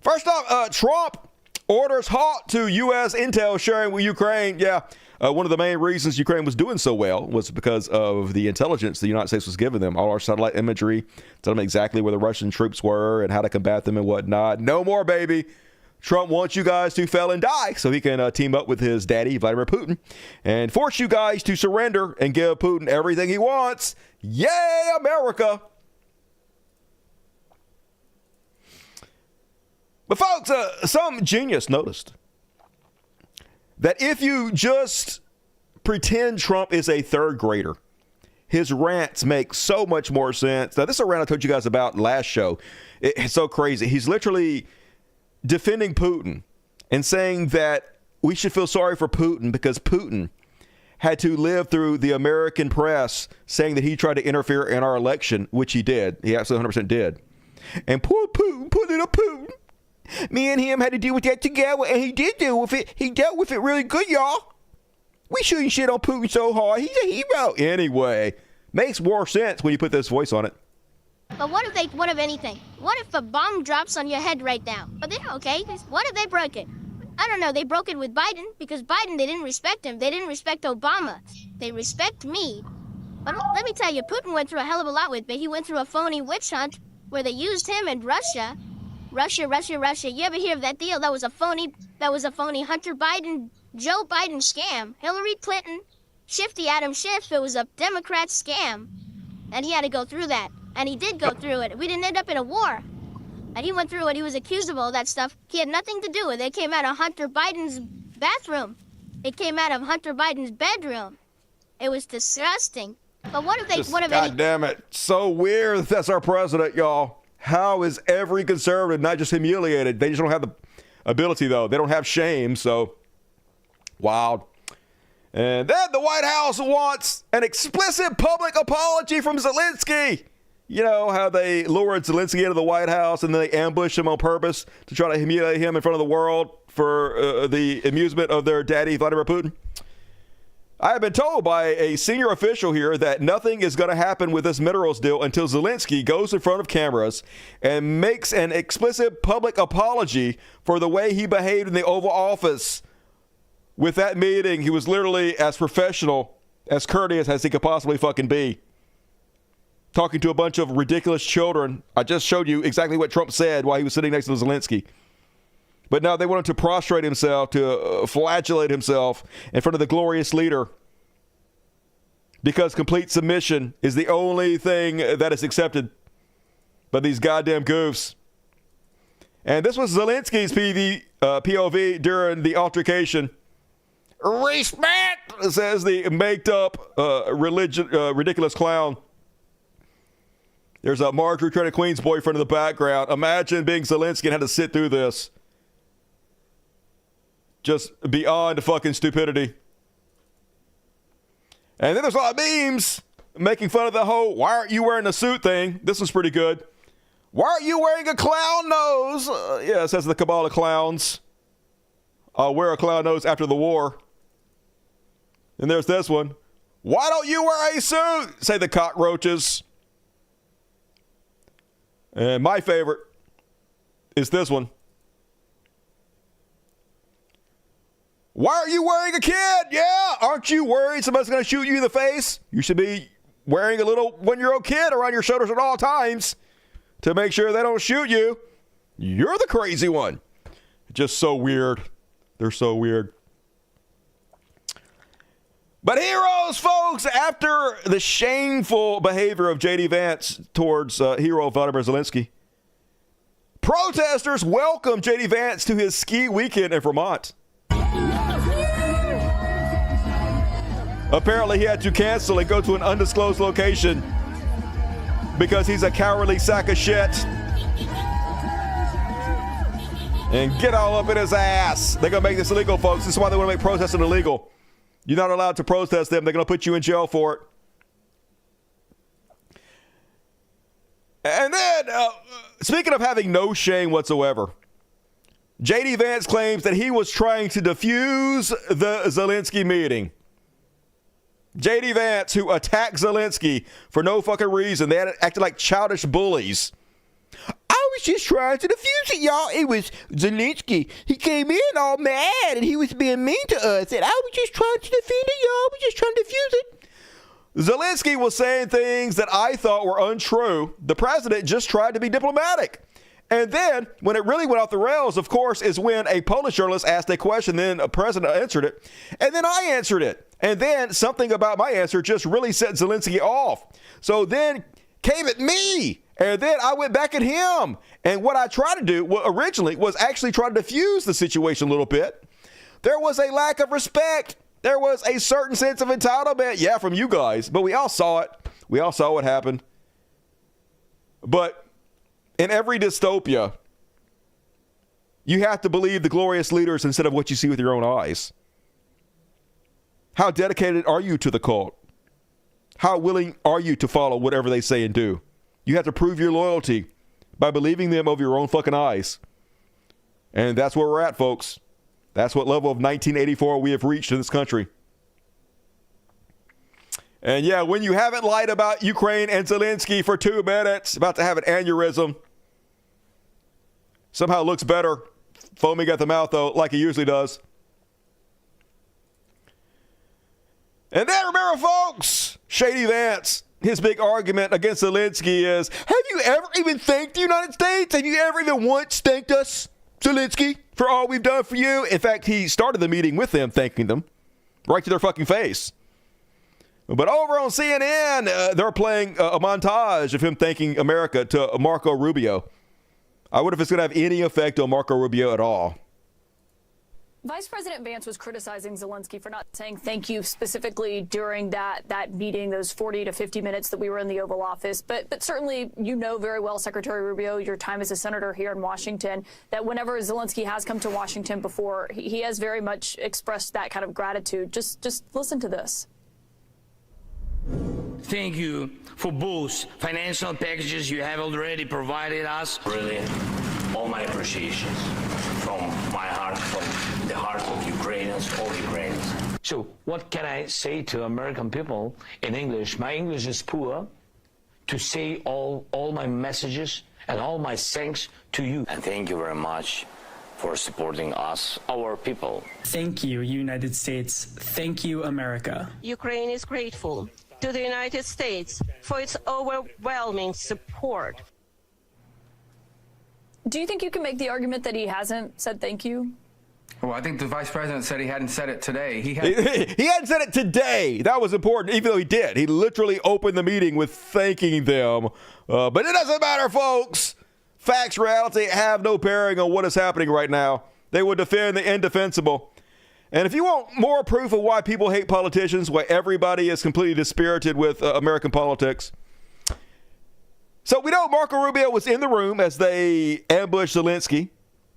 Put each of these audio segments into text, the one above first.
First off, Trump orders halt to U.S. intel sharing with Ukraine. Yeah, one of the main reasons Ukraine was doing so well was because of the intelligence the United States was giving them. All our satellite imagery, telling them exactly where the Russian troops were and how to combat them and whatnot. No more, baby. Trump wants you guys to fail and die so he can team up with his daddy, Vladimir Putin, and force you guys to surrender and give Putin everything he wants. Yay, America! But folks, some genius noticed that if you just pretend Trump is a third grader, his rants make so much more sense. Now, this is a rant I told you guys about last show. It's so crazy. He's literally defending Putin and saying that we should feel sorry for Putin because Putin had to live through the American press saying that he tried to interfere in our election, which he did. He absolutely 100% did. And poor Putin, poor little Putin. Me and him had to deal with that together, and he did deal with it. He dealt with it really good, y'all. We shouldn't shit on Putin so hard. He's a hero. Anyway, makes more sense when you put this voice on it. But what if anything? What if a bomb drops on your head right now? But they're okay. What if they broke it? I don't know. They broke it with Biden because Biden, they didn't respect him. They didn't respect Obama. They respect me. But let me tell you, Putin went through a hell of a lot with me. He went through a phony witch hunt where they used him and Russia. Russia. You ever hear of that deal? That was a phony Hunter Biden, Joe Biden scam. Hillary Clinton, Shifty Adam Schiff. It was a Democrat scam. And he had to go through that. And he did go through it. We didn't end up in a war. And he went through it. He was accused of all that stuff. He had nothing to do with it. It came out of Hunter Biden's bathroom. It came out of Hunter Biden's bedroom. It was disgusting. But what if they... God damn it. So weird that that's our president, y'all. How is every conservative not just humiliated? They just don't have the ability, though. They don't have shame, so wild. And then the White House wants an explicit public apology from Zelensky. You know how they lured Zelensky into the White House and then they ambushed him on purpose to try to humiliate him in front of the world for the amusement of their daddy, Vladimir Putin? I have been told by a senior official here that nothing is going to happen with this minerals deal until Zelensky goes in front of cameras and makes an explicit public apology for the way he behaved in the Oval Office. With that meeting, he was literally as professional, as courteous as he could possibly fucking be. Talking to a bunch of ridiculous children. I just showed you exactly what Trump said while he was sitting next to Zelensky. But now they want him to prostrate himself, to flagellate himself in front of the glorious leader. Because complete submission is the only thing that is accepted by these goddamn goofs. And this was Zelensky's POV during the altercation. Respect, says the made-up ridiculous clown. There's a Marjorie Taylor Queen's boyfriend in the background. Imagine being Zelensky and had to sit through this. Just beyond fucking stupidity. And then there's a lot of memes making fun of the whole "why aren't you wearing a suit" thing. This was pretty good. Why aren't you wearing a clown nose? Yeah, it says the cabal of clowns. I'll wear a clown nose after the war. And there's this one. Why don't you wear a suit? Say the cockroaches. And my favorite is this one. Why are you wearing a kid? Yeah, aren't you worried somebody's going to shoot you in the face? You should be wearing a little one-year-old kid around your shoulders at all times to make sure they don't shoot you. You're the crazy one. Just so weird. They're so weird. But heroes, folks, after the shameful behavior of J.D. Vance towards hero Vladimir Zelensky, protesters welcome J.D. Vance to his ski weekend in Vermont. Apparently, he had to cancel and go to an undisclosed location because he's a cowardly sack of shit. And get all up in his ass. They're going to make this illegal, folks. This is why they want to make protesting illegal. You're not allowed to protest them. They're going to put you in jail for it. And then, speaking of having no shame whatsoever, J.D. Vance claims that he was trying to defuse the Zelensky meeting. J.D. Vance, who attacked Zelensky for no fucking reason. They had acted like childish bullies. I was just trying to defuse it, y'all. It was Zelensky. He came in all mad and he was being mean to us. And I was just trying to defend it, y'all. I was just trying to defuse it. Zelensky was saying things that I thought were untrue. The president just tried to be diplomatic. And then, when it really went off the rails, of course, is when a Polish journalist asked a question, then a president answered it, and then I answered it. And then something about my answer just really set Zelensky off. So then came at me, and then I went back at him. And what I tried to do originally was actually try to diffuse the situation a little bit. There was a lack of respect. There was a certain sense of entitlement, yeah, from you guys, but we all saw it. We all saw what happened. But in every dystopia, you have to believe the glorious leaders instead of what you see with your own eyes. How dedicated are you to the cult? How willing are you to follow whatever they say and do? You have to prove your loyalty by believing them over your own fucking eyes. And that's where we're at, folks. That's what level of 1984 we have reached in this country. And yeah, when you haven't lied about Ukraine and Zelensky for 2 minutes, about to have an aneurysm, somehow looks better, foaming at the mouth, though, like he usually does. And then remember, folks, Shady Vance, his big argument against Zelensky is, have you ever even thanked the United States? Have you ever even once thanked us, Zelensky, for all we've done for you? In fact, he started the meeting with them, thanking them, right to their fucking face. But over on CNN, they're playing a montage of him thanking America to Marco Rubio. I wonder if it's going to have any effect on Marco Rubio at all. Vice President Vance was criticizing Zelensky for not saying thank you specifically during that meeting, those 40 to 50 minutes that we were in the Oval Office. But certainly, you know very well, Secretary Rubio, your time as a senator here in Washington, that whenever Zelensky has come to Washington before, he has very much expressed that kind of gratitude. Just listen to this. Thank you for both financial packages you have already provided us. Really, all my appreciations from my heart, from the heart of Ukrainians, all Ukrainians. So what can I say to American people in English? My English is poor. To say all my messages and all my thanks to you. And thank you very much for supporting us, our people. Thank you, United States. Thank you, America. Ukraine is grateful to the United States for its overwhelming support. Do you think you can make the argument that he hasn't said thank you? Well, I think the vice president said he hadn't said it today. He hadn't said it today. That was important, even though he did. He literally opened the meeting with thanking them. But it doesn't matter, folks. Facts, reality have no bearing on what is happening right now. They will defend the indefensible. And if you want more proof of why people hate politicians, why everybody is completely dispirited with American politics. So we know Marco Rubio was in the room as they ambushed Zelensky.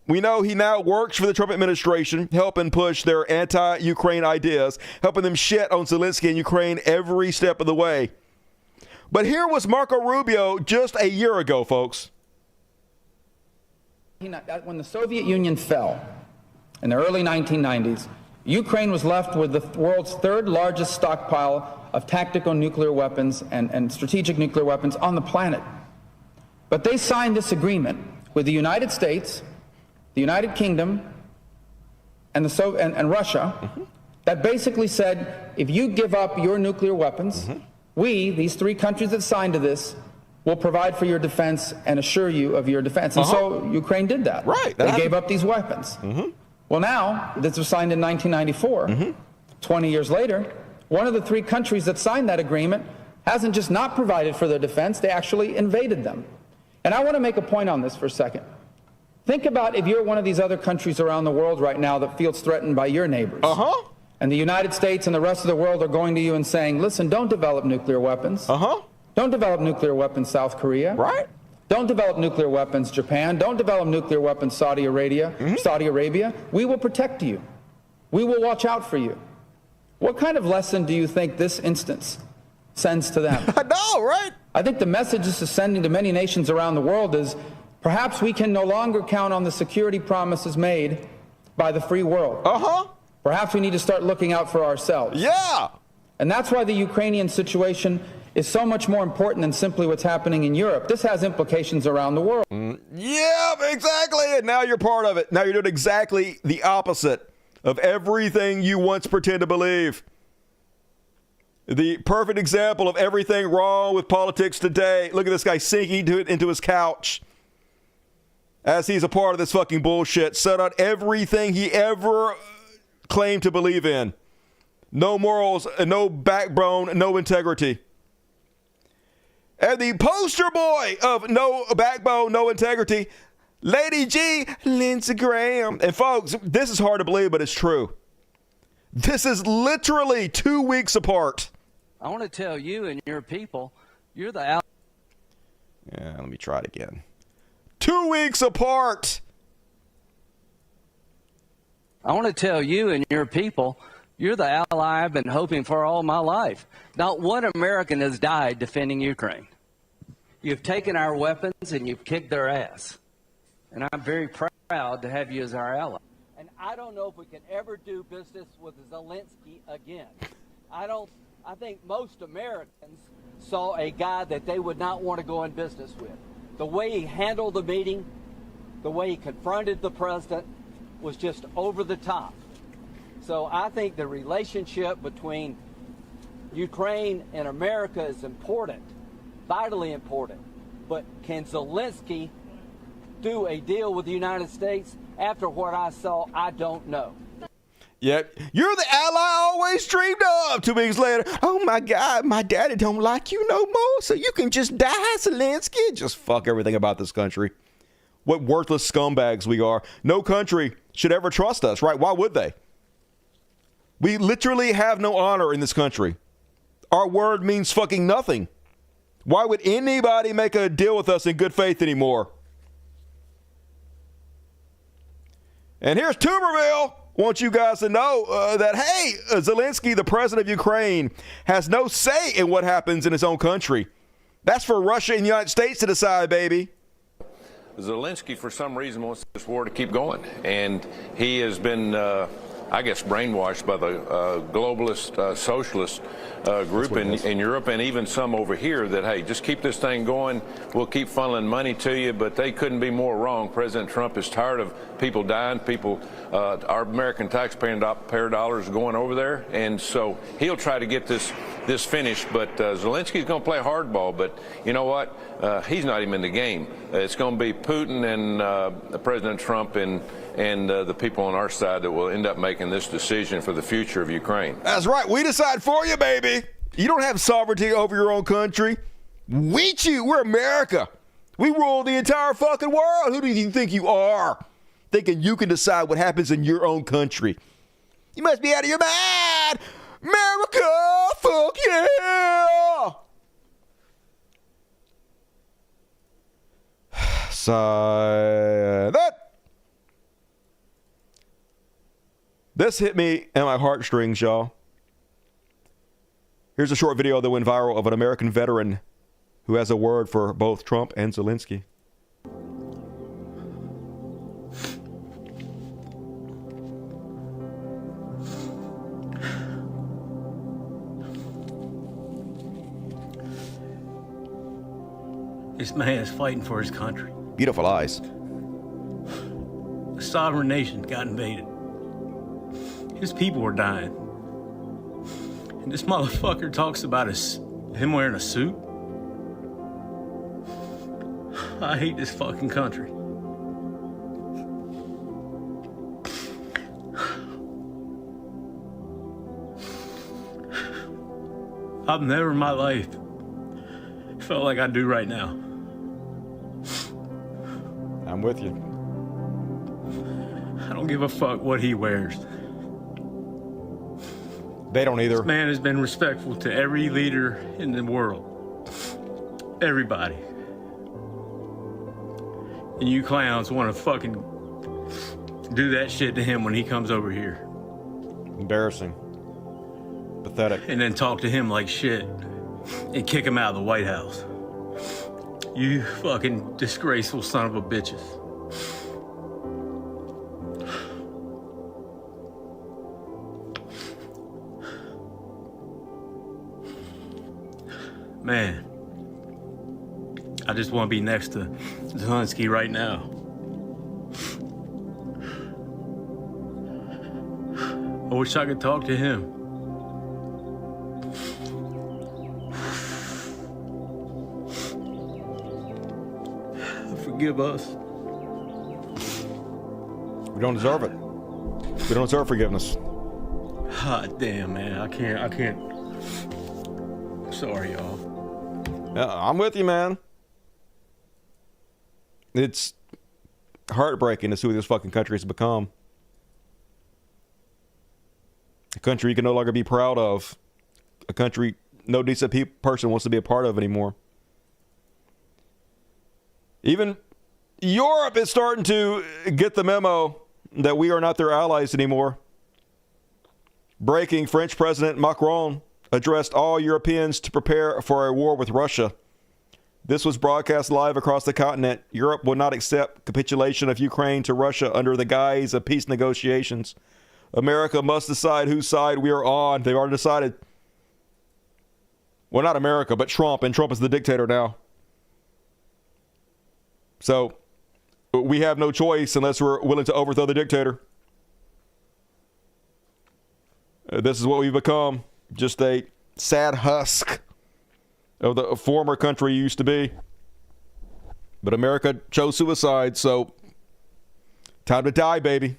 We know he now works for the Trump administration, helping push their anti-Ukraine ideas, helping them shit on Zelensky and Ukraine every step of the way. But here was Marco Rubio just a year ago, folks. When the Soviet Union fell in the early 1990s, Ukraine was left with the world's third largest stockpile of tactical nuclear weapons and strategic nuclear weapons on the planet. But they signed this agreement with the United States, the United Kingdom, and Russia that basically said, if you give up your nuclear weapons, we, these 3 countries that signed to this, will provide for your defense and assure you of your defense. And so Ukraine did that. Right. They gave up these weapons. Well, now, this was signed in 1994. 20 years later, one of the 3 countries that signed that agreement hasn't just not provided for their defense, they actually invaded them. And I want to make a point on this for a second. Think about if you're one of these other countries around the world right now that feels threatened by your neighbors. And the United States and the rest of the world are going to you and saying, listen, don't develop nuclear weapons. Don't develop nuclear weapons, South Korea. Right. Don't develop nuclear weapons, Japan. Don't develop nuclear weapons, Saudi Arabia. We will protect you. We will watch out for you. What kind of lesson do you think this instance sends to them? I know, right? I think the message this is sending to many nations around the world is perhaps we can no longer count on the security promises made by the free world. Perhaps we need to start looking out for ourselves. Yeah. And that's why the Ukrainian situation is so much more important than simply what's happening in Europe. This has implications around the world. Yeah, exactly. And now you're part of it. Now you're doing exactly the opposite of everything you once pretend to believe. The perfect example of everything wrong with politics today. Look at this guy sinking into his couch as he's a part of this fucking bullshit. Set out everything he ever claimed to believe in. No morals, no backbone, no integrity. And the poster boy of no backbone, no integrity, Lady G, Lindsey Graham. And folks, this is hard to believe, but it's true. This is literally 2 weeks apart. I want to tell you and your people, you're the Yeah, let me try it again. 2 weeks apart. I want to tell you and your people, you're the ally I've been hoping for all my life. Not one American has died defending Ukraine. You've taken our weapons and you've kicked their ass. And I'm very proud to have you as our ally. And I don't know if we can ever do business with Zelensky again. I think most Americans saw a guy that they would not want to go in business with. The way he handled the meeting, the way he confronted the president was just over the top. So I think the relationship between Ukraine and America is important, vitally important. But can Zelensky do a deal with the United States? After what I saw, I don't know. Yep. You're the ally I always dreamed of. 2 weeks later, oh my God, my daddy don't like you no more, so you can just die, Zelensky. Just fuck everything about this country. What worthless scumbags we are. No country should ever trust us, right? Why would they? We literally have no honor in this country. Our word means fucking nothing. Why would anybody make a deal with us in good faith anymore? And here's Tuberville. Want you guys to know that, hey, Zelensky, the president of Ukraine, has no say in what happens in his own country. That's for Russia and the United States to decide, baby. Zelensky, for some reason, wants this war to keep going. And he has been, I guess, brainwashed by the globalist socialist group in Europe, and even some over here, that, hey, just keep this thing going. We'll keep funneling money to you. But they couldn't be more wrong. President Trump is tired of people dying, our American taxpayer dollars going over there. And so he'll try to get this finished. But Zelensky's going to play hardball. But you know what? He's not even in the game. It's going to be Putin and President Trump and the people on our side that will end up making this decision for the future of Ukraine. That's right. We decide for you, baby. You don't have sovereignty over your own country. We're America. We rule the entire fucking world. Who do you think you are? Thinking you can decide what happens in your own country. You must be out of your mind. America, fuck yeah. So this hit me in my heartstrings, y'all. Here's a short video that went viral of an American veteran who has a word for both Trump and Zelensky. This man is fighting for his country. Beautiful eyes. A sovereign nation got invaded. His people are dying. And this motherfucker talks about him wearing a suit. I hate this fucking country. I've never in my life felt like I do right now. I'm with you. I don't give a fuck what he wears. They don't either. This man has been respectful to every leader in the world. Everybody. And you clowns want to fucking do that shit to him when he comes over here. Embarrassing. Pathetic. And then talk to him like shit and kick him out of the White House. You fucking disgraceful son of a bitches. Man, I just want to be next to Zelensky right now. I wish I could talk to him. Forgive us. We don't deserve it. We don't deserve forgiveness. God damn, man. I can't. I'm sorry, y'all. Yeah, I'm with you, man. It's heartbreaking to see what this fucking country has become. A country you can no longer be proud of. A country no decent person wants to be a part of anymore. Even Europe is starting to get the memo that we are not their allies anymore. Breaking, French President Macron addressed all Europeans to prepare for a war with Russia. This was broadcast live across the continent. Europe will not accept capitulation of Ukraine to Russia under the guise of peace negotiations. America must decide whose side we are on. They've already decided. Well, not America, but Trump, and Trump is the dictator now. So we have no choice unless we're willing to overthrow the dictator. This is what we've become. Just a sad husk of the former country used to be. But America chose suicide, so time to die, baby.